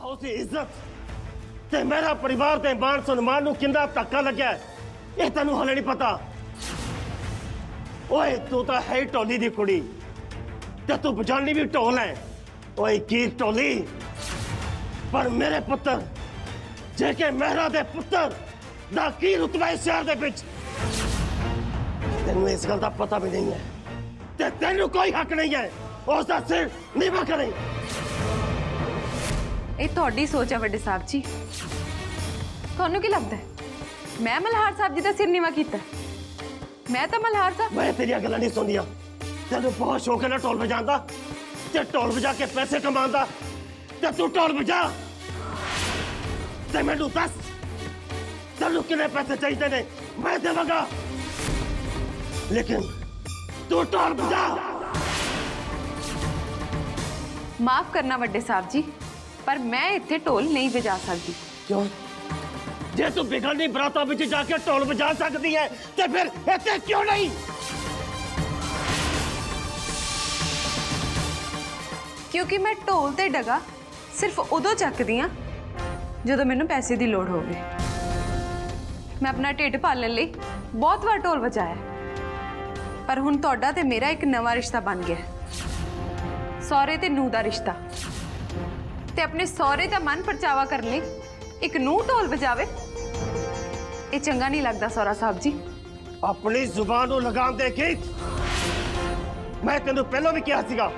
उसी इज्जत ते मेरा परिवार दे मान सम्मान नूं किंदा धक्का लग्या ये तैनूं हले नहीं पता। ओए तू तो है ही ढोली दी कुड़ी ते तू बजानी भी ढोल है। ओए की ढोली पर मेरे पुत्र जेके मेहरा दे पुत्र दा की रुतबा इस शहर दे विच तैनूं इस गल दा पता भी नहीं है ते तैनूं कोई हक नहीं है उसदा सिर नीवा करे। ਇਹ ਤੁਹਾਡੀ ਸੋਚ ਹੈ ਵੱਡੇ ਸਾਹਿਬ ਜੀ। ਤੁਹਾਨੂੰ ਕੀ ਲੱਗਦਾ ਹੈ ਮੈਂ ਮਲਹਾਰ ਸਾਹਿਬ ਜੀ ਦਾ ਸਿਰ ਨੀਵਾ ਕੀਤਾ? ਮੈਂ ਤਾਂ ਮਲਹਾਰ ਸਾਹਿਬ मैं तेरिया गल्लां नहीं सुनिया। तेन बहुत शौक है ना ढोल बजाने का ते ढोल बजा के पैसे कमाने ते तू ढोल बजा ते मैनू दस तेन कितने पैसे चाहिए ने मैं देवांगा लेकिन तू ढोल बजा। माफ करना ਵੱਡੇ ਸਾਹਿਬ जी पर मैं इत्थे ढोल नहीं बजा सकती। क्यों जे तू बिगड़नी बरातां विच जाके ढोल बजा सकती है ते फिर इत्थे क्यों नहीं? क्योंकि मैं ढोल ते डगा सिर्फ उदों चकदी हाँ जदों मैनूं पैसे की लोड़ होवे। मैं अपना ढिड पालण लई बहुत बार ढोल बजाया पर हुण तुहाडा ते मेरा एक नवा रिश्ता बन गया सौहरे ते नूह दा रिश्ता। ते अपने सौहरे का मन परचावा करने लई एक नूह ढोल बजावे ये चंगा नहीं लगता सौहरा साहब जी। अपनी जुबान नूं लगाम दे गीत मैं तेनों पहलों भी कहा सीगा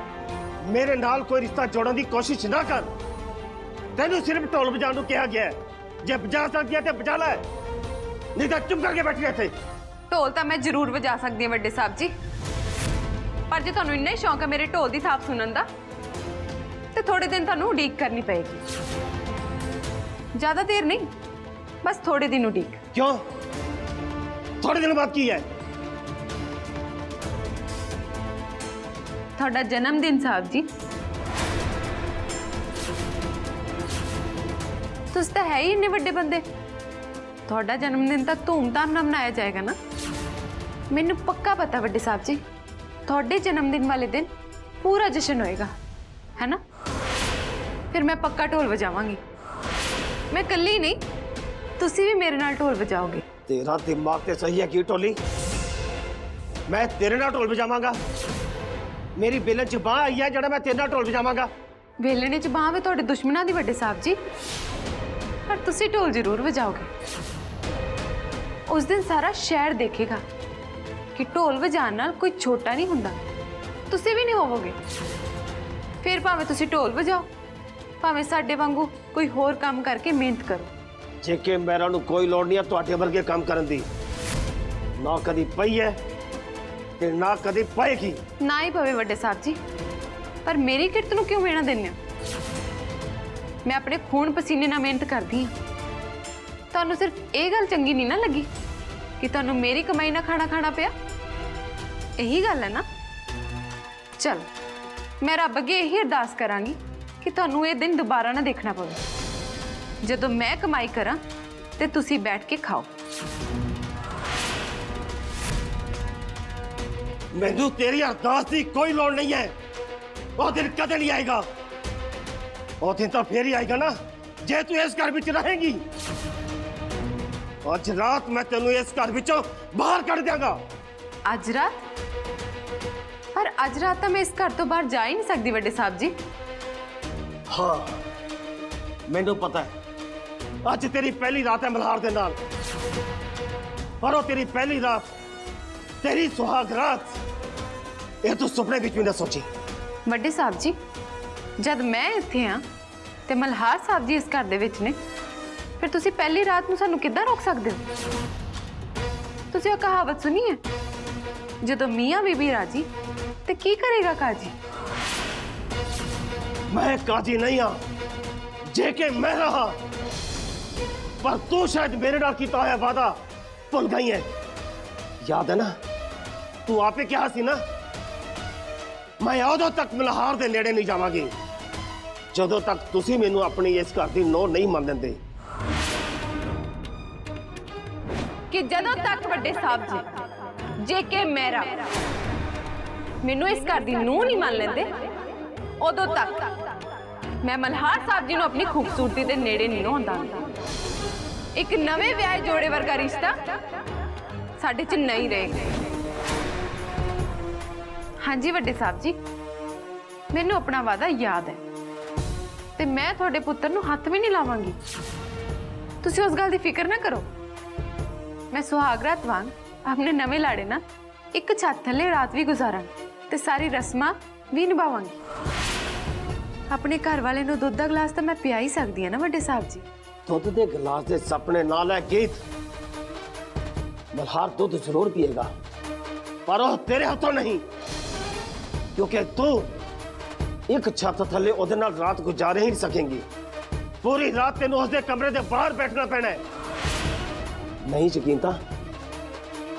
मेरे नाल कोई रिश्ता जोड़न की कोशिश ना कर। तेनों सिर्फ ढोल बजाने नूं कहा गया है जे बजा सकती है तो बजा लै नहीं तो चुप करके बैठी इत्थे। ढोल तो मैं जरूर बजा सकती हूँ ਵੱਡੇ साहब जी पर जो तुहानूं इन्ना ही शौक है मेरे ढोल की थाप सुनन दा तो थोड़े दिन तुहानूं उड़ीक करनी पएगी। ज़्यादा देर नहीं बस थोड़े दिन उड़ीक। क्यों थोड़े दिन बाद की है? थोड़ा जन्मदिन साहब जी तुस तो है ही इन्ने बड़े बंदे थोड़ा जन्मदिन तो धूमधाम नाल मनाया जाएगा ना। मैनू पक्का पता ਵੱਡੇ साहब जी थोड़े जन्मदिन वाले दिन पूरा जश्न होएगा है ना। फिर मैं पक्का ढोल बजावांगी मैं कल्ली नहीं तुसी भी मेरे नाल ढोल बजाओगे। तेरा दिमाग ते सही है की ढोली मैं तेरे नाल ढोल बजावांगा। मेरी बेलन च बाह आई है जड़ा मैं तेरे नाल ढोल बजावांगा। वेलने च बाह वे तुहाडे दुश्मनां दी ਵੱਡੇ साहब जी पर तुसी ढोल जरूर बजाओगे। उस दिन सारा शहर देखेगा कि ढोल बजाने नाल कोई छोटा नहीं हुंदा तुसी भी नहीं होवोगे। फिर भावें तुसी ढोल बजाओ भावें साडे वांगू कोई होर काम करके मेहनत करो। जेके मेरा नूं कोई लोड़ नहीं है तुहाडे वर्गे काम करन दी ना कदी पई है ते ना कदी पाएगी। ना ही पवे ਵੱਡੇ साहब जी पर मेरी किरत नूं क्यों मेहनत देने हो? मैं अपने खून पसीने नाल मेहनत करदी हां। तुहानूं सिर्फ ये गल चंगी नहीं ना लगी कि तुहानूं मेरी कमाई ना खाना पिया यही गल है ना। चल मैं रब अगे यही अरदास करांगी कि तुहानूं ये दिन दोबारा ना देखना पवे जदों मैं कमाई करा ते तुसी बैठ के खाओ। मैनू तेरी अरदास की कोई लोड़ नहीं है। वो दिन कदे नहीं आएगा। वो दिन तो फिर ही आएगा ना जे तू इस घर विच रहेगी। आज रात मैं तेनू इस घर विचों बाहर कढ़ देंगा। अज रात पर अज रात तो मैं इस घर तो बाहर जा ही नहीं सकती ਵੱਡੇ साहब जी। हाँ मैनू पता है आज तेरी पहली रात है मल्हार दे नाल पर वो तेरी पहली रात तेरी सुहाग रात ये तू सुपने विच भी ना सोची। ਵੱਡੇ साहब जी जद मैं इत्थे हाँ ते मल्हार साहब जी इस घर दे विच ने फिर तुसी पहली रात नूं सानूं किद्दां रोक सकदे हो? तुसी वो कहावत सुनी है जदों मियाँ बीबी राजी ते की करेगा काजी। मैं काजी नहीं हाँ जेके मैं रहा पर तू शायद मेरे नाल कीता होया वादा भुल गई है। याद है ना तू आपे क्या सी ना मैं उदों तक मल्हार दे नेड़े नहीं जावांगी जदों तक तुसी मैनू अपनी इस घर दी नोह नहीं मन देंदे। कि जदों तक ਵੱਡੇ साहब जी जेके मेरा मैनू इस घर दी नूह नहीं मान लेंदे उदों तक मैं मल्हार साहब जी ਨੂੰ ਆਪਣੀ ਖੂਬਸੂਰਤੀ ਦੇ ਨੇੜੇ ਨਹੀਂ ਹੁੰਦਾ ਇੱਕ ਨਵੇਂ ਵਿਆਹ ਜੋੜੇ ਵਰਗਾ ਰਿਸ਼ਤਾ ਸਾਡੇ 'ਚ ਨਹੀਂ ਰਹੇਗਾ। ਹਾਂਜੀ ਵੱਡੇ ਸਾਹਿਬ ਜੀ, ਮੈਨੂੰ ਆਪਣਾ ਵਾਅਦਾ ਯਾਦ ਹੈ ਤੇ ਮੈਂ ਤੁਹਾਡੇ ਪੁੱਤਰ ਨੂੰ ਹੱਥ ਵੀ ਨਹੀਂ ਲਾਵਾਂਗੀ। ਤੁਸੀਂ ਉਸ ਗੱਲ ਦੀ ਫਿਕਰ ਨਾ ਕਰੋ। ਮੈਂ ਸੁਹਾਗਰਾਤ ਵਾਂਗ ਆਪਣੇ ਨਵੇਂ ਲਾੜੇ ਨਾਲ ਇੱਕ ਛੱਤ ਥੱਲੇ ਰਾਤ ਵੀ ਗੁਜ਼ਾਰਾਂਗੀ ਤੇ ਸਾਰੀ ਰਸਮਾਂ ਵੀ ਨਿਭਾਵਾਂਗੀ। ਆਪਣੇ ਘਰ ਵਾਲੇ ਨੂੰ ਦੁੱਧ ਦਾ ਗਲਾਸ ਤਾਂ ਮੈਂ ਪਿਆ ਹੀ ਸਕਦੀ ਹਾਂ ਨਾ ਵੱਡੇ ਸਾਹਿਬ ਜੀ। ਦੁੱਧ ਦੇ ਗਲਾਸ ਦੇ ਸੁਪਨੇ ਨਾਲ ਹੈ ਗੀਤ। ਮਲਹਾਰ ਦੁੱਧ ਜ਼ਰੂਰ ਪੀਏਗਾ ਪਰ ਉਹ ਤੇਰੇ ਹੱਥੋਂ ਨਹੀਂ, ਕਿਉਂਕਿ ਤੂੰ ਇੱਕ ਛੱਤ ਥੱਲੇ ਉਹਦੇ ਨਾਲ ਰਾਤ ਗੁਜ਼ਾਰ ਹੀ ਨਹੀਂ ਸਕੇਂਗੀ। ਪੂਰੀ ਰਾਤ ਤੈਨੂੰ ਉਸਦੇ ਕਮਰੇ ਦੇ ਬਾਹਰ ਬੈਠਣਾ ਪੈਣਾ ਹੈ। ਨਹੀਂ ਯਕੀਨ ਤਾਂ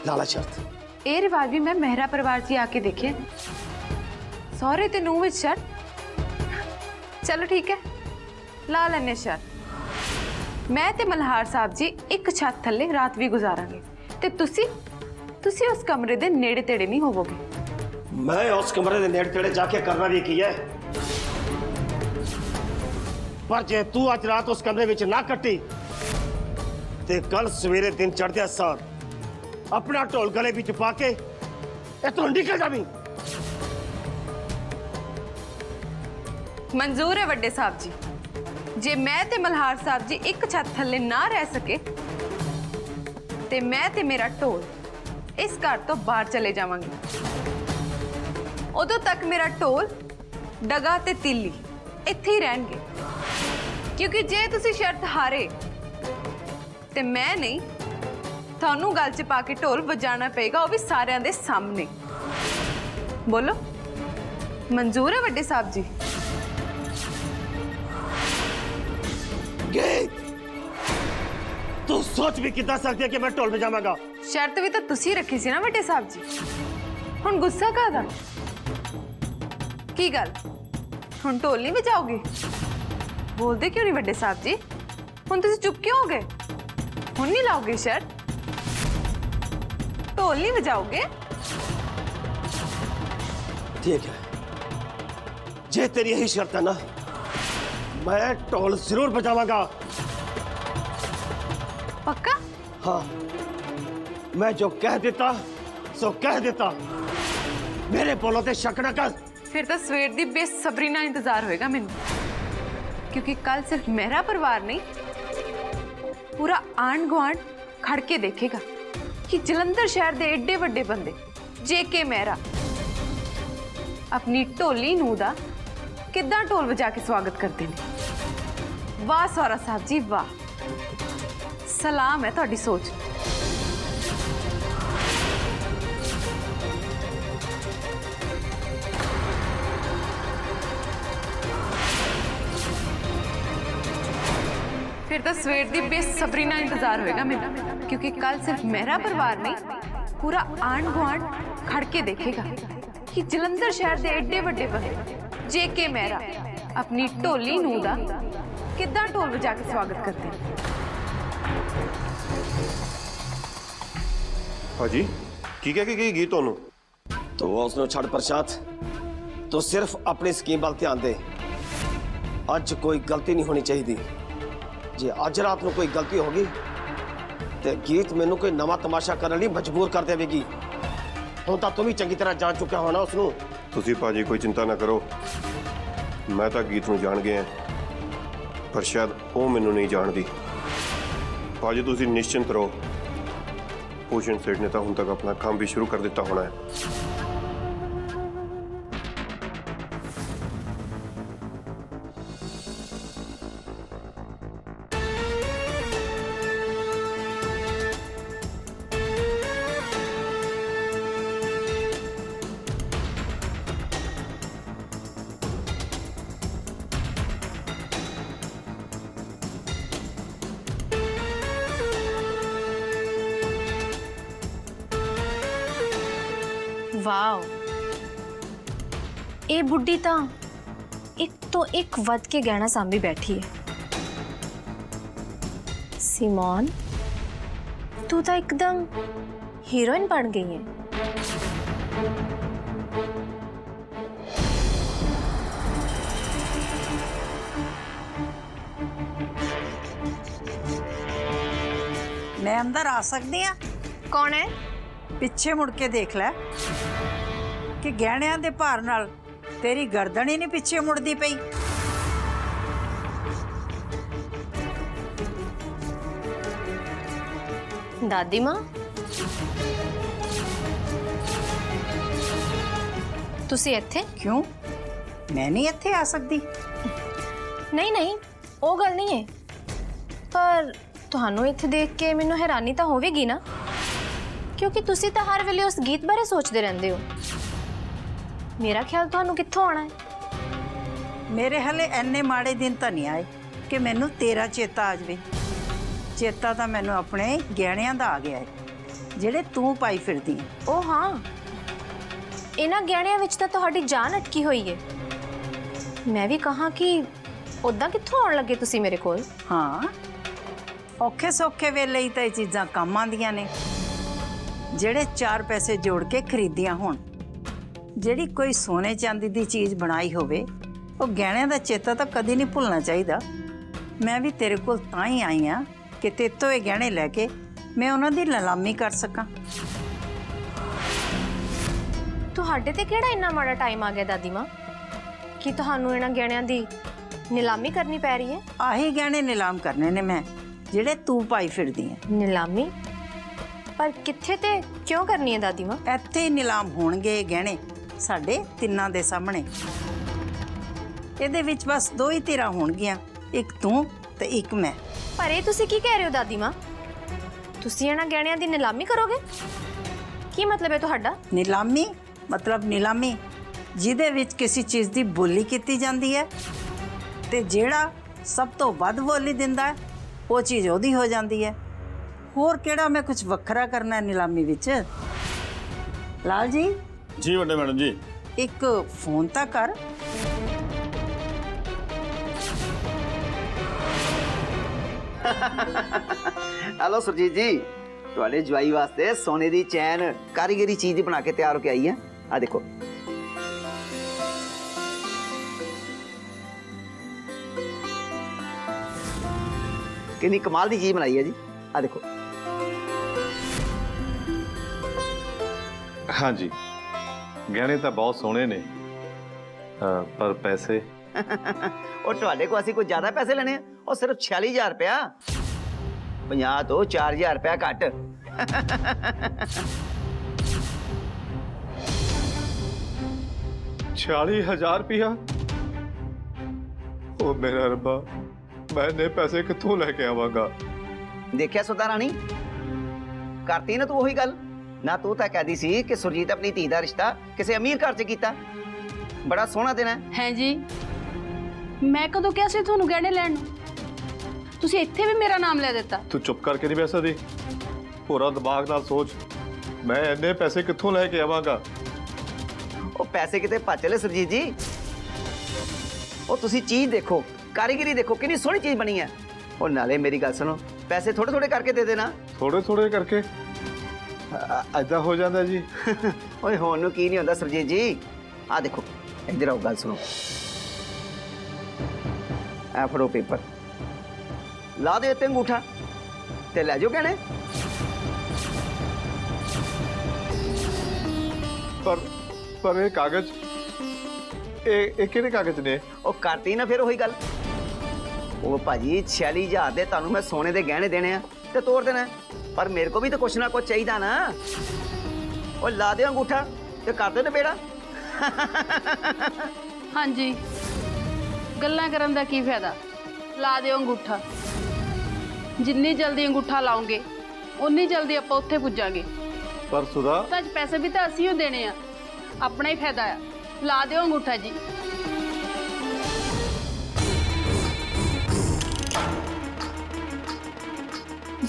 ਲਾਲਾ ਸ਼ਰਤ। ਇਹ ਰਿਵਾਜ ਵੀ ਮੈਂ ਮਹਿਰਾ ਪਰਿਵਾਰ 'ਚ ਆ ਕੇ ਦੇਖਿਆ। ਸਹੁਰੇ ਤੇ ਨੂੰਹ ਵਿੱਚ ਸ਼ਰਤ। ਚਲੋ ਠੀਕ ਹੈ, ਲਾ ਲੈਣੇ ਸ਼ਰਤ। ਮੈਂ ਤੇ ਮਲਹਾਰ ਸਾਹਿਬ ਜੀ ਇੱਕ ਛੱਤ ਥੱਲੇ ਰਾਤ ਵੀ ਗੁਜ਼ਾਰਾਂਗੇ ਤੇ ਤੁਸੀਂ ਉਸ ਕਮਰੇ ਦੇ ਨੇੜੇ ਤੇੜੇ ਨਹੀਂ ਹੋਵੋਗੇ। ਮੈਂ ਉਸ ਕਮਰੇ ਦੇ ਨੇੜੇ ਤੇੜੇ ਜਾ ਕੇ ਕਰਨਾ ਵੀ ਕੀ ਹੈ, ਪਰ ਜੇ ਤੂੰ ਅੱਜ ਰਾਤ ਉਸ ਕਮਰੇ ਵਿੱਚ ਨਾ ਕੱਟੀ ਤੇ ਕੱਲ ਸਵੇਰੇ ਦਿਨ ਚੜ੍ਹਦਿਆਂ ਸਾਰ ਆਪਣਾ ਢੋਲ ਗਲੇ ਵਿੱਚ ਪਾ ਕੇ ਇੱਥੋਂ ਨਿਕਲ ਜਾਵੀਂ। मंजूर है वड्डे साहब जी। जे मैं ते मल्हार साहब जी एक छत थल्ले ना रह सके ते मैं ते मेरा ढोल इस घर तो बाहर चले जावांगे। उदों तक मेरा ढोल डगा ते तीली इत्थे ही रहणगे, क्योंकि जे तुसी शर्त हारे ते मैं नहीं, थानू गल च पा के ढोल वजाना पेगा, वो भी सारियां दे सामने। बोलो मंजूर है वड्डे साहब जी? तू सोच भी कितना सकती है कि मैं ढोल बजावांगा? शर्त भी तो तुसी रखी सी ना वड्डे साहब जी। हुण गुस्सा कादा? की गल हुण ढोल नहीं बजाओगे? बोलते क्यों नहीं वड्डे साहब जी? हुण तुसी चुप क्यों हो गए? हुण नहीं लाओगे शर्त? ढोल नहीं बजाओगे? ठीक है, जे तेरी यही शर्त है ना, मैं ढोल जरूर बजावांगा। पक्का? हाँ, मैं जो कह देता सो कह देता। मेरे बोलो ते शक ना कर। फिर तो सवेर दी बेसब्री ना इंतजार होएगा मैनू, क्योंकि कल सिर्फ मेरा परिवार नहीं पूरा आंढ गुआंढ खड़ के देखेगा कि जलंधर शहर दे एडे वड्डे बंदे जेके मेहरा अपनी ढोली नूं दा किद्दां ढोल वजा के स्वागत करते हैं। वाह सौरा साहब जी वाह, सलाम है तुहाडी सोच। फिर तो सवेर दी बेसब्री ना इंतजार होएगा मैनू, क्योंकि कल सिर्फ मेरा परिवार नहीं पूरा आंढ गुआंढ खड़ के देखेगा कि जलंधर शहर दे एडे वड्डे बंदे जेके मेहरा अपनी ढोली नूं दा किद्दां ढोल वजा के स्वागत करते हैं। हाजी की कह के गई गीत तोनू? तो उसने छड़ प्रशांत, तो सिर्फ अपनी स्कीम वाल ध्यान दे। अज कोई गलती नहीं होनी चाहिए। जे अज रात को कोई गलती होगी तो गीत मैनू कोई नवा तमाशा करने लिए मजबूर कर देगी। हुण तां तुम भी चंगी तरह जान चुका होना उसनू। तुसी भाजी कोई चिंता ना करो, मैं तो गीत नू जान गया पर शायद वो मैनू नहीं जानती। भाजी तुसी निश्चिंत रहो, भूषण सेठ ने तो हुण तक अपना काम भी शुरू कर दिता होना है। वाओ, ये बुढ़ी तो एक वध के गहना सांभी बैठी है। सिमोन, तू तो एकदम हीरोइन बन गई है। मैं अंदर आ सकती हाँ? ਕੌਣ ਹੈ? ਪਿੱਛੇ ਮੁੜ ਕੇ ਦੇਖ ਲੈ ਕਿ ਗਹਿਣਿਆਂ ਦੇ ਭਾਰ ਨਾਲ ਤੇਰੀ ਗਰਦਨ ਹੀ ਨਹੀਂ ਪਿੱਛੇ ਮੁੜਦੀ ਪਈ। दादी माँ ਤੁਸੀਂ ਇੱਥੇ? ਕਿਉਂ ਮੈਂ ਨਹੀਂ ਇੱਥੇ ਆ ਸਕਦੀ? ਨਹੀਂ ਨਹੀਂ ਉਹ ਗੱਲ ਨਹੀਂ ਹੈ, ਪਰ ਤੁਹਾਨੂੰ ਇੱਥੇ ਦੇਖ ਕੇ ਮੈਨੂੰ ਹੈਰਾਨੀ ਤਾਂ ਹੋਵੇਗੀ ਨਾ, ਕਿਉਂਕਿ ਤੁਸੀਂ ਤਾਂ ਹਰ ਵੇਲੇ ਉਸ ਗੀਤ ਬਾਰੇ ਸੋਚਦੇ ਰਹਿੰਦੇ ਹੋ। ਮੇਰਾ ਖਿਆਲ ਤੁਹਾਨੂੰ ਕਿੱਥੋਂ ਆਣਾ ਹੈ? ਮੇਰੇ ਹਲੇ ਐਨੇ ਮਾੜੇ ਦਿਨ ਤਾਂ ਨਹੀਂ ਆਏ ਕਿ ਮੈਨੂੰ ਤੇਰਾ ਚੇਤਾ ਆ ਜਾਵੇ। ਚੇਤਾ ਤਾਂ ਮੈਨੂੰ ਆਪਣੇ ਗਹਿਣਿਆਂ ਦਾ ਆ ਗਿਆ ਹੈ ਜਿਹੜੇ ਤੂੰ ਪਾਈ ਫਿਰਦੀ ਹੈ। ਉਹ ਹਾਂ, ਇਹਨਾਂ ਗਹਿਣਿਆਂ ਵਿੱਚ ਤਾਂ ਤੁਹਾਡੀ ਜਾਨ ਅਟਕੀ ਹੋਈ ਹੈ। ਮੈਂ ਵੀ ਕਹਾਂ ਕਿ ਉਦਾਂ ਕਿੱਥੋਂ ਆਉਣ ਲੱਗੇ ਤੁਸੀਂ ਮੇਰੇ ਕੋਲ? ਹਾਂ, ਔਖੇ ਸੌਖੇ ਵੇਲੇ ਹੀ ਤਾਂ ਇਹ ਚੀਜ਼ਾਂ ਕੰਮ ਆਉਂਦੀਆਂ ਨੇ, ਜਿਹੜੇ 4 ਪੈਸੇ ਜੋੜ ਕੇ ਖਰੀਦੀਆਂ ਹੋਣ। ਜਿਹੜੀ ਕੋਈ ਸੋਨੇ ਚਾਂਦੀ ਦੀ ਚੀਜ਼ ਬਣਾਈ ਹੋਵੇ, ਉਹ ਗਹਿਣਿਆਂ ਦਾ ਚੇਤਾ ਤਾਂ ਕਦੀ ਨਹੀਂ ਭੁੱਲਣਾ ਚਾਹੀਦਾ। ਮੈਂ ਵੀ ਤੇਰੇ ਕੋਲ ਤਾਂ ਹੀ ਆਈ ਹਾਂ ਕਿ ਤੇਤੋਂ ਇਹ ਗਹਿਣੇ ਲੈ ਕੇ ਮੈਂ ਉਹਨਾਂ ਦੀ ਨਿਲਾਮੀ ਕਰ ਸਕਾਂ। ਤੁਹਾਡੇ ਤੇ ਕਿਹੜਾ ਇੰਨਾ ਮਾੜਾ ਟਾਈਮ ਆ ਗਿਆ ਦਾਦੀ ਮਾਂ ਕਿ ਤੁਹਾਨੂੰ ਇਹਨਾਂ ਗਹਿਣਿਆਂ ਦੀ ਨਿਲਾਮੀ ਕਰਨੀ ਪੈ ਰਹੀ ਹੈ? ਆਹੀ ਗਹਿਣੇ ਨਿਲਾਮ ਕਰਨੇ ਨੇ ਮੈਂ, ਜਿਹੜੇ ਤੂੰ ਪਾਈ ਫਿਰਦੀ ਹੈ। ਨਿਲਾਮੀ? ਪਰ ਕਿੱਥੇ ਤੇ ਕਿਉਂ ਕਰਨੀ ਹੈ ਦਾਦੀ ਮਾਂ? ਇੱਥੇ ਹੀ ਨਿਲਾਮ ਹੋਣਗੇ ਇਹ ਗਹਿਣੇ, ਸਾਡੇ ਤਿੰਨਾਂ ਦੇ ਸਾਹਮਣੇ। ਇਹਦੇ ਵਿੱਚ ਬਸ 2 ਹੀ ਧਿਰਾਂ ਹੋਣਗੀਆਂ, ਇੱਕ ਤੂੰ ਤੇ ਇੱਕ ਮੈਂ। ਪਰ ਇਹ ਤੁਸੀਂ ਕੀ ਕਹਿ ਰਹੇ ਹੋ ਦਾਦੀ ਮਾਂ? ਤੁਸੀਂ ਇਹਨਾਂ ਗਹਿਣਿਆਂ ਦੀ ਨਿਲਾਮੀ ਕਰੋਗੇ? ਕੀ ਮਤਲਬ ਹੈ ਤੁਹਾਡਾ? ਨਿਲਾਮੀ ਮਤਲਬ ਨਿਲਾਮੀ ਜਿਹਦੇ ਵਿੱਚ ਕਿਸੇ ਚੀਜ਼ ਦੀ ਬੋਲੀ ਕੀਤੀ ਜਾਂਦੀ ਹੈ ਤੇ ਜਿਹੜਾ ਸਭ ਤੋਂ ਵੱਧ ਬੋਲੀ ਦਿੰਦਾ ਹੈ ਉਹ ਚੀਜ਼ ਉਹਦੀ ਹੋ ਜਾਂਦੀ ਹੈ। ਹੋਰ ਕਿਹੜਾ ਮੈਂ ਕੁਝ ਵੱਖਰਾ ਕਰਨਾ ਹੈ ਨਿਲਾਮੀ ਵਿੱਚ? ਲਾਲ ਜੀ ਜੀ ਵੱਡੇ ਮੈਡਮ ਜੀ। ਇੱਕ ਫੋਨ ਤਾਂ ਕਰ। हेलो सुरजीत जी, ਤੁਹਾਡੇ ਜਵਾਈ ਵਾਸਤੇ ਸੋਨੇ ਦੀ ਚੈਨ ਕਾਰੀਗਰੀ ਚੀਜ਼ ਬਣਾ ਕੇ ਤਿਆਰ ਹੋ ਕੇ ਆਈ ਹੈ। ਆ ਦੇਖੋ। ਕਿੰਨੀ ਕਮਾਲ ਦੀ ਚੀਜ਼ ਬਣਾਈ ਹੈ ਜੀ। ਆ ਦੇਖੋ। हाँ जी, गहने तो बहुत सोहने ने, पर पैसे ਉਹ ਤੁਹਾਡੇ ਕੋਲ ਅਸੀਂ ਕੋਈ ਜ਼ਿਆਦਾ ਪੈਸੇ ਲੈਣੇ ਆ? ਉਹ ਸਿਰਫ 46000 ਰੁਪਇਆ। 50 ਤੋਂ 4000 ਰੁਪਇਆ ਘੱਟ। 40,000 रुपया? ओ मेरा रब्बा, मैं इन्ने पैसे कित्थों लेके आवांगा? ਦੇਖਿਆ ਸੁਦਾ ਰਾਣੀ, ਕਰਤੀ ਨਾ ਤੂੰ ਉਹੀ ਗੱਲ। ਨਾ ਤੂੰ ਤਾਂ ਕਹਦੀ ਸੀ ਕਿ ਸੁਰਜੀਤ ਆਪਣੀ ਧੀ ਦਾ ਰਿਸ਼ਤਾ ਕਿਸੇ ਅਮੀਰ ਘਰ 'ਚ ਕੀਤਾ। ਬੜਾ ਸੋਹਣਾ ਦਿਨ ਹੈ। ਹੈ ਜੀ, ਮੈਂ ਕਦੋਂ ਕਿਹਾ ਸੀ ਤੁਹਾਨੂੰ ਗਹਿਣੇ ਲੈਣ ਨੂੰ? ਤੁਸੀਂ ਇੱਥੇ ਵੀ ਮੇਰਾ ਨਾਮ ਲੈ ਦਿੱਤਾ। तू चुप करके नहीं बैसा दी, पूरा दिमाग नाल सोच। मैं इन्ने पैसे कित्थों लेके आवांगा? ਉਹ ਪੈਸੇ ਕਿਤੇ ਭੱਜ ਚਲੇ ਸੁਰਜੀਤ ਜੀ। ਉਹ ਤੁਸੀਂ ਚੀਜ਼ ਦੇਖੋ, ਕਾਰੀਗਰੀ ਦੇਖੋ, ਕਿੰਨੀ ਸੋਹਣੀ ਚੀਜ਼ ਬਣੀ ਹੈ। ਉਹ ਨਾਲੇ ਮੇਰੀ ਗੱਲ ਸੁਣੋ, ਪੈਸੇ ਥੋੜੇ ਥੋੜੇ ਕਰਕੇ ਦੇ ਦੇਣਾ। थोड़े थोड़े करके ऐदा हो जाता जी। ਓਏ ਹੁਣ ਨੂੰ ਕੀ ਨਹੀਂ ਹੁੰਦਾ ਸੁਰਜੀਤ ਜੀ। ਆ ਦੇਖੋ, ਇੱਧਰ ਆਓ, ਗੱਲ ਸੁਣੋ। ਆ ਫੜੋ ਪੇਪਰ, ਲਾ ਦਿਓ ਇੱਥੇ ਅੰਗੂਠਾ ਤੇ ਲੈ ਜਾਓ ਗਹਿਣੇ। पर ये कागज, ये किहड़े कागज ने? ਉਹ ਕਰਤੀ ਨਾ ਫਿਰ ਉਹੀ ਗੱਲ। ਉਹ ਭਾਜੀ 46000 ਦੇ ਤੁਹਾਨੂੰ ਮੈਂ ਸੋਨੇ ਦੇ ਗਹਿਣੇ ਦੇਣੇ ਆ ਤੇ ਤੋੜ ਦੇਣਾ, ਪਰ ਮੇਰੇ ਕੋ ਵੀ ਤਾਂ ਕੁਛ ਨਾ ਕੁਛ ਚਾਹੀਦਾ ਨਾ। ਉਹ ਲਾ ਦਿਓ ਅੰਗੂਠਾ ਤੇ ਕਰ ਦਿਓ ਨਿਬੇੜਾ। ਹਾਂਜੀ, ਗੱਲਾਂ ਕਰਨ ਦਾ ਕੀ ਫਾਇਦਾ? ਲਾ ਦਿਓ ਅੰਗੂਠਾ। ਜਿੰਨੀ ਜਲਦੀ ਅੰਗੂਠਾ ਲਾਉਂਗੇ ਉਨੀ ਜਲਦੀ ਆਪਾਂ ਉੱਥੇ ਪੁੱਜਾਂਗੇ। पर सुधा, ਤਾਂ ਅੱਜ ਪੈਸੇ ਵੀ ਤਾਂ ਅਸੀਂ ਹੀ ਦੇਣੇ ਆ, ਆਪਣਾ ਹੀ ਫਾਇਦਾ ਆ। ਲਾ ਦਿਓ ਅੰਗੂਠਾ ਜੀ।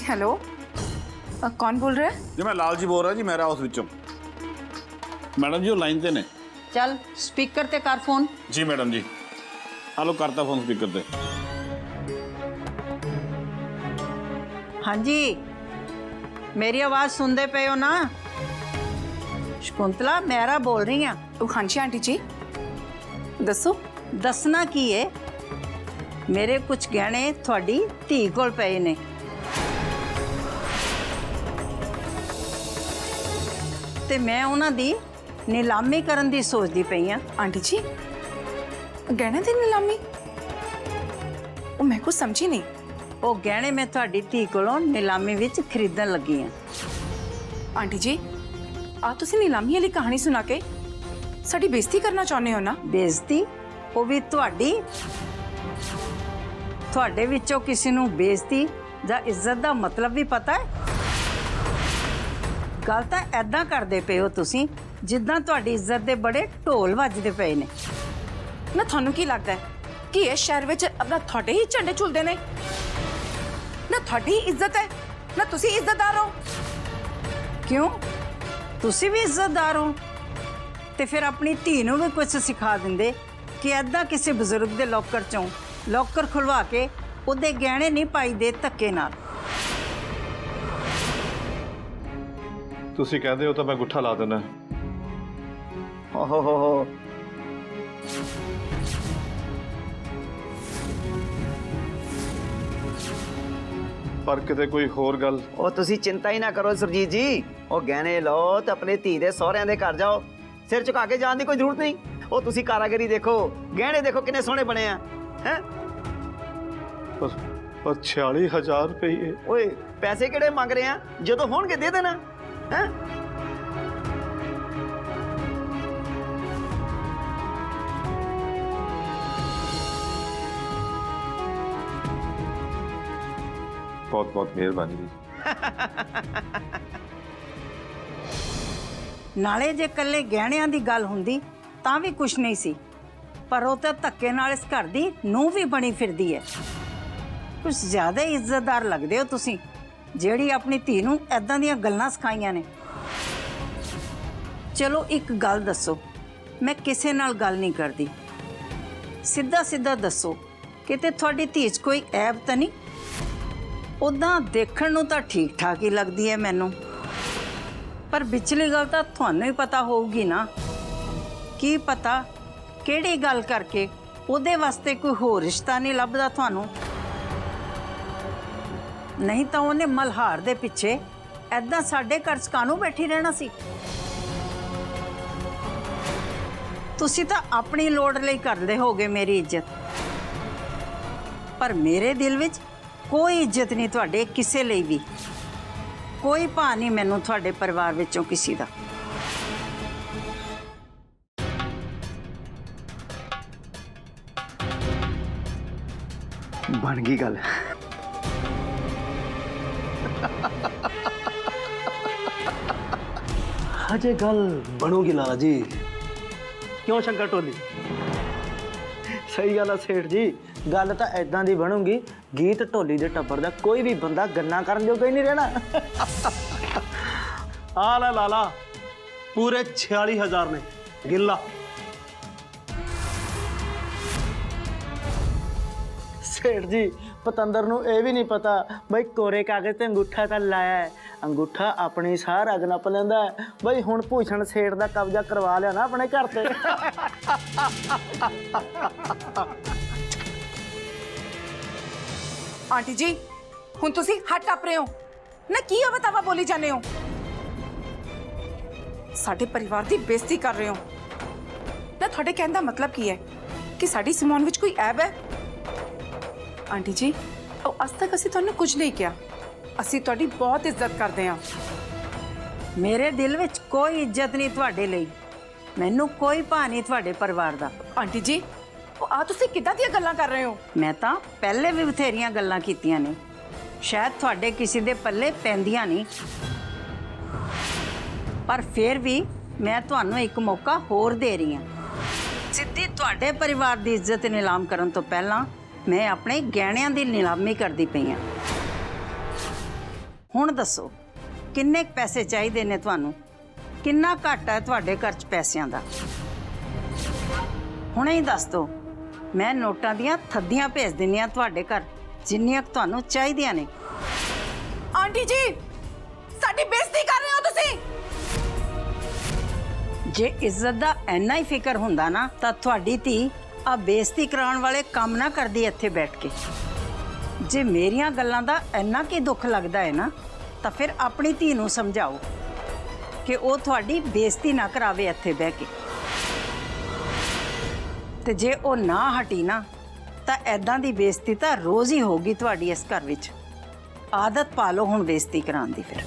हेलो, कौन बोल रहा है? जी मैं लाल जी बोल रहा जी मेरा हाउस विचों। मैडम जी वो लाइन ते ने। ਚੱਲ ਸਪੀਕਰ ਤੇ ਕਰ ਫੋਨ। जी मैडम जी, हेलो करता फोन स्पीकर ते। ਹਾਂਜੀ, ਮੇਰੀ ਆਵਾਜ਼ ਸੁਣਦੇ ਪਏ ਹੋ ਨਾ? ਸ਼ਕੁੰਤਲਾ ਮਹਿਰਾ ਬੋਲ ਰਹੀ ਹਾਂ। हाँ जी आंटी जी, दसो। ਦੱਸਣਾ ਕੀ ਹੈ? ਮੇਰੇ ਕੁਝ ਗਹਿਣੇ ਤੁਹਾਡੀ ਧੀ ਕੋਲ ਪਏ ਨੇ। ਤੇ ਮੈਂ ਉਹਨਾਂ ਦੀ ਨੀਲਾਮੀ ਕਰਨ ਦੀ ਸੋਚਦੀ ਪਈ ਆ। आंटी जी गहने की नीलामी ओ मैं कुछ समझी नहीं। ਉਹ ਗਹਿਣੇ ਮੈਂ ਤੁਹਾਡੀ ਧੀ ਕੋਲੋਂ ਨੀਲਾਮੀ ਵਿੱਚ ਖਰੀਦਣ ਲੱਗੀ ਆ। आंटी जी आ तुसी नीलामी वाली कहानी सुना के साडी बेइज्जती करना चाਹੁੰਦੇ ਹੋ ना? ਬੇਇੱਜ਼ਤੀ ਉਹ ਵੀ ਤੁਹਾਡੀ? ਤੁਹਾਡੇ ਵਿੱਚੋਂ ਕਿਸੇ ਨੂੰ ਬੇਇੱਜ਼ਤੀ ਜਾਂ ਇੱਜ਼ਤ ਦਾ ਮਤਲਬ ਵੀ ਪਤਾ ਹੈ? ਗੱਲ ਤਾਂ ਐਦਾਂ ਕਰਦੇ ਪਏ ਹੋ ਤੁਸੀਂ ਜਿੱਦਾਂ ਤੁਹਾਡੀ ਇੱਜ਼ਤ ਦੇ ਬੜੇ ਢੋਲ ਵੱਜਦੇ ਪਏ ਨੇ। ना थानू की लगता है कि इस शहर विच अपना थोड़े ही झंडे झुलदे ने? ना थोड़ी इज्जत है ना तुसी इज्जतदार हो। ਕਿਉਂ ਤੁਸੀਂ ਵੀ ਇੱਜ਼ਤਦਾਰ ਹੋ? ਤੇ ਫਿਰ ਆਪਣੀ ਧੀ ਨੂੰ ਵੀ ਕੁਝ ਸਿਖਾ ਦਿੰਦੇ ਕਿ ਐਦਾਂ ਕਿਸੇ ਬਜ਼ੁਰਗ ਦੇ ਲੋਕਰ ਚੋਂ ਲੋਕਰ ਖੁਲਵਾ ਕੇ ਉਹਦੇ ਗਹਿਣੇ ਨਹੀਂ ਪਾਈਦੇ ਧੱਕੇ ਨਾਲ। ਤੁਸੀਂ ਕਹਿੰਦੇ ਹੋ ਤਾਂ ਮੈਂ ਗੁੱਠਾ ਲਾ ਦੇਣਾ। ਓਹੋ ਪਰ ਕਿਤੇ ਕੋਈ ਹੋਰ ਗੱਲ। ਉਹ ਤੁਸੀਂ ਚਿੰਤਾ ਹੀ ਨਾ ਕਰੋ ਸੁਰਜੀਤ ਜੀ, ਉਹ ਗਹਿਣੇ ਲਓ ਤੇ ਆਪਣੇ ਧੀ ਦੇ ਸਹੁਰਿਆਂ ਦੇ ਘਰ ਜਾਓ। ਸਿਰ ਝੁਕਾ ਕੇ ਜਾਣ ਦੀ ਕੋਈ ਜ਼ਰੂਰਤ ਨਹੀਂ। ਉਹ ਤੁਸੀਂ ਕਾਰਾਗਰੀ ਦੇਖੋ, ਗਹਿਣੇ ਦੇਖੋ ਕਿੰਨੇ ਸੋਹਣੇ ਬਣੇ ਆ ਹੈ। ਪਰ 46,000 ਰੁਪਏ। ਓਏ ਪੈਸੇ ਕਿਹੜੇ ਮੰਗ ਰਹੇ ਆ, ਜਦੋਂ ਹੋਣਗੇ ਦੇ ਦੇਣਾ ਹੈ। ਬਹੁਤ ਬਹੁਤ ਮਿਹਰਬਾਨੀ ਜੀ। ਨਾਲੇ ਜੇ ਇਕੱਲੇ ਗਹਿਣਿਆਂ ਦੀ ਗੱਲ ਹੁੰਦੀ ਤਾਂ ਵੀ ਕੁਛ ਨਹੀਂ ਸੀ, ਪਰ ਉਹ ਤਾਂ ਧੱਕੇ ਨਾਲ ਇਸ ਘਰ ਦੀ ਨੂੰਹ ਵੀ ਬਣੀ ਫਿਰਦੀ ਹੈ। ਕੁਝ ਜ਼ਿਆਦਾ ਹੀ ਇੱਜ਼ਤਦਾਰ ਲੱਗਦੇ ਹੋ ਤੁਸੀਂ, ਜਿਹੜੀ ਆਪਣੀ ਧੀ ਨੂੰ ਐਦਾਂ ਦੀਆਂ ਗੱਲਾਂ ਸਿਖਾਈਆਂ ਨੇ। ਚਲੋ ਇੱਕ ਗੱਲ ਦੱਸੋ, ਮੈਂ ਕਿਸੇ ਨਾਲ ਗੱਲ ਨਹੀਂ ਕਰਦੀ, ਸਿੱਧਾ ਸਿੱਧਾ ਦੱਸੋ ਕਿਤੇ ਤੁਹਾਡੀ ਧੀ 'ਚ ਕੋਈ ਐਬ ਤਾਂ ਨਹੀਂ? ਉੱਦਾਂ ਦੇਖਣ ਨੂੰ ਤਾਂ ਠੀਕ ਠਾਕ ਹੀ ਲੱਗਦੀ ਹੈ ਮੈਨੂੰ, ਪਰ ਵਿਚਲੀ ਗੱਲ ਤਾਂ ਤੁਹਾਨੂੰ ਹੀ ਪਤਾ ਹੋਊਗੀ ਨਾ। ਕੀ ਪਤਾ ਕਿਹੜੀ ਗੱਲ ਕਰਕੇ ਉਹਦੇ ਵਾਸਤੇ ਕੋਈ ਹੋਰ ਰਿਸ਼ਤਾ ਨਹੀਂ ਲੱਭਦਾ ਤੁਹਾਨੂੰ। ਨਹੀਂ ਤਾਂ ਉਹਨੇ ਮਲਹਾਰ ਦੇ ਪਿੱਛੇ ਐਦਾਂ ਸਾਡੇ ਘਰ 'ਚ ਕਾਹਨੂੰ ਬੈਠੀ ਰਹਿਣਾ ਸੀ। ਤੁਸੀਂ ਤਾਂ ਆਪਣੀ ਲੋੜ ਲਈ ਕਰਦੇ ਹੋਗੇ ਮੇਰੀ ਇੱਜ਼ਤ, ਪਰ ਮੇਰੇ ਦਿਲ ਵਿੱਚ ਕੋਈ ਇੱਜ਼ਤ ਨਹੀਂ ਤੁਹਾਡੇ ਕਿਸੇ ਲਈ ਵੀ। ਕੋਈ ਭਾਅ ਨਹੀਂ ਮੈਨੂੰ ਤੁਹਾਡੇ ਪਰਿਵਾਰ ਵਿੱਚੋਂ ਕਿਸੇ ਦਾ। ਬਣ ਗਈ ਗੱਲ। हजे गल बनूगी लाला जी, क्यों शंकर टोली? सही गल है सेठ जी, गल तो ऐदां दी बनूगी गीत ढोली दे टब्बर दा कोई भी बंदा गन्ना करन जोगा ही नहीं रहना। आ ला लाला पूरे 46,000 ने गिल्ला। सेठ जी पतंदर नूं ये भी नहीं पता बई कोरे कागज ते अंगूठा तो लाया है, अंगूठा अपनी साह रग नप लैंदा है। बई हुण भूषण सेठ दा कब्जा करवा लिया ना अपने घर ते। आंटी जी हुण तुसी हट टप रहे हो ना, की अवतावा बोली जाने हो? साडे परिवार दी बेइज्जती कर रहे हो ना। थोड़े कहने दा मतलब की है कि साडी सिमोन विच कोई ऐब है? आंटी जी अज तक असीं तुहानूं कुछ नहीं किया, असीं तुहाडी बहुत इज्जत करदे हां। मेरे दिल विच कोई इज्जत नहीं तुहाडे लई, मैनूं कोई भाव नहीं तुहाडे परिवार दा। आंटी जी आ तुसीं किदां ਦੀਆਂ ਗੱਲਾਂ कर रहे हो? मैं तो पहले भी बथेरियां गल्लां कीतियां ने, शायद तुहाडे किसी दे पल्ले पैंदियां नहीं, पर फिर भी मैं तुहानूं एक मौका होर दे रही हां। सिद्धी तुहाडे परिवार दी इज्जत नीलाम करन तो पहलां मैं अपने गहणियां दी नीलामी करदी पई हां। हुण दसो किन्ने पैसे चाहिए ने तुहानूं? किन्ना घाटा है तुहाडे घर च पैसिਆਂ ਦਾ? हुणे ही दस दो, मैं नोटां दियां थद्दियां भेज दिंदी हां तुहाडे घर, जिन्नियां तुहानूं चाहीदियां ने। आंटी जी साडी बेइज्जती कर रहे हो तुसीं। जे इज्जत दा इन्ना ही फिकर हुंदा ना तां तुहाडी धी ਆ ਬੇਇੱਜ਼ਤੀ ਕਰਾਉਣ ਵਾਲੇ ਕੰਮ ਨਾ ਕਰਦੀ ਇੱਥੇ ਬੈਠ ਕੇ। ਜੇ ਮੇਰੀਆਂ ਗੱਲਾਂ ਦਾ ਇੰਨਾ ਕੀ ਦੁੱਖ ਲੱਗਦਾ ਹੈ ਨਾ, ਤਾਂ ਫਿਰ ਆਪਣੀ ਧੀ ਨੂੰ ਸਮਝਾਓ ਕਿ ਉਹ ਤੁਹਾਡੀ ਬੇਇੱਜ਼ਤੀ ਨਾ ਕਰਾਵੇ ਇੱਥੇ ਬਹਿ ਕੇ। ਤੇ ਜੇ ਉਹ ਨਾ ਹਟੀ ਨਾ, ਤਾਂ ਐਦਾਂ ਦੀ ਬੇਇੱਜ਼ਤੀ ਤਾਂ ਰੋਜ਼ ਹੀ ਹੋਊਗੀ ਤੁਹਾਡੀ ਇਸ ਘਰ ਵਿੱਚ। ਆਦਤ ਪਾ ਲਓ ਹੁਣ ਬੇਇੱਜ਼ਤੀ ਕਰਾਉਣ ਦੀ ਫਿਰ।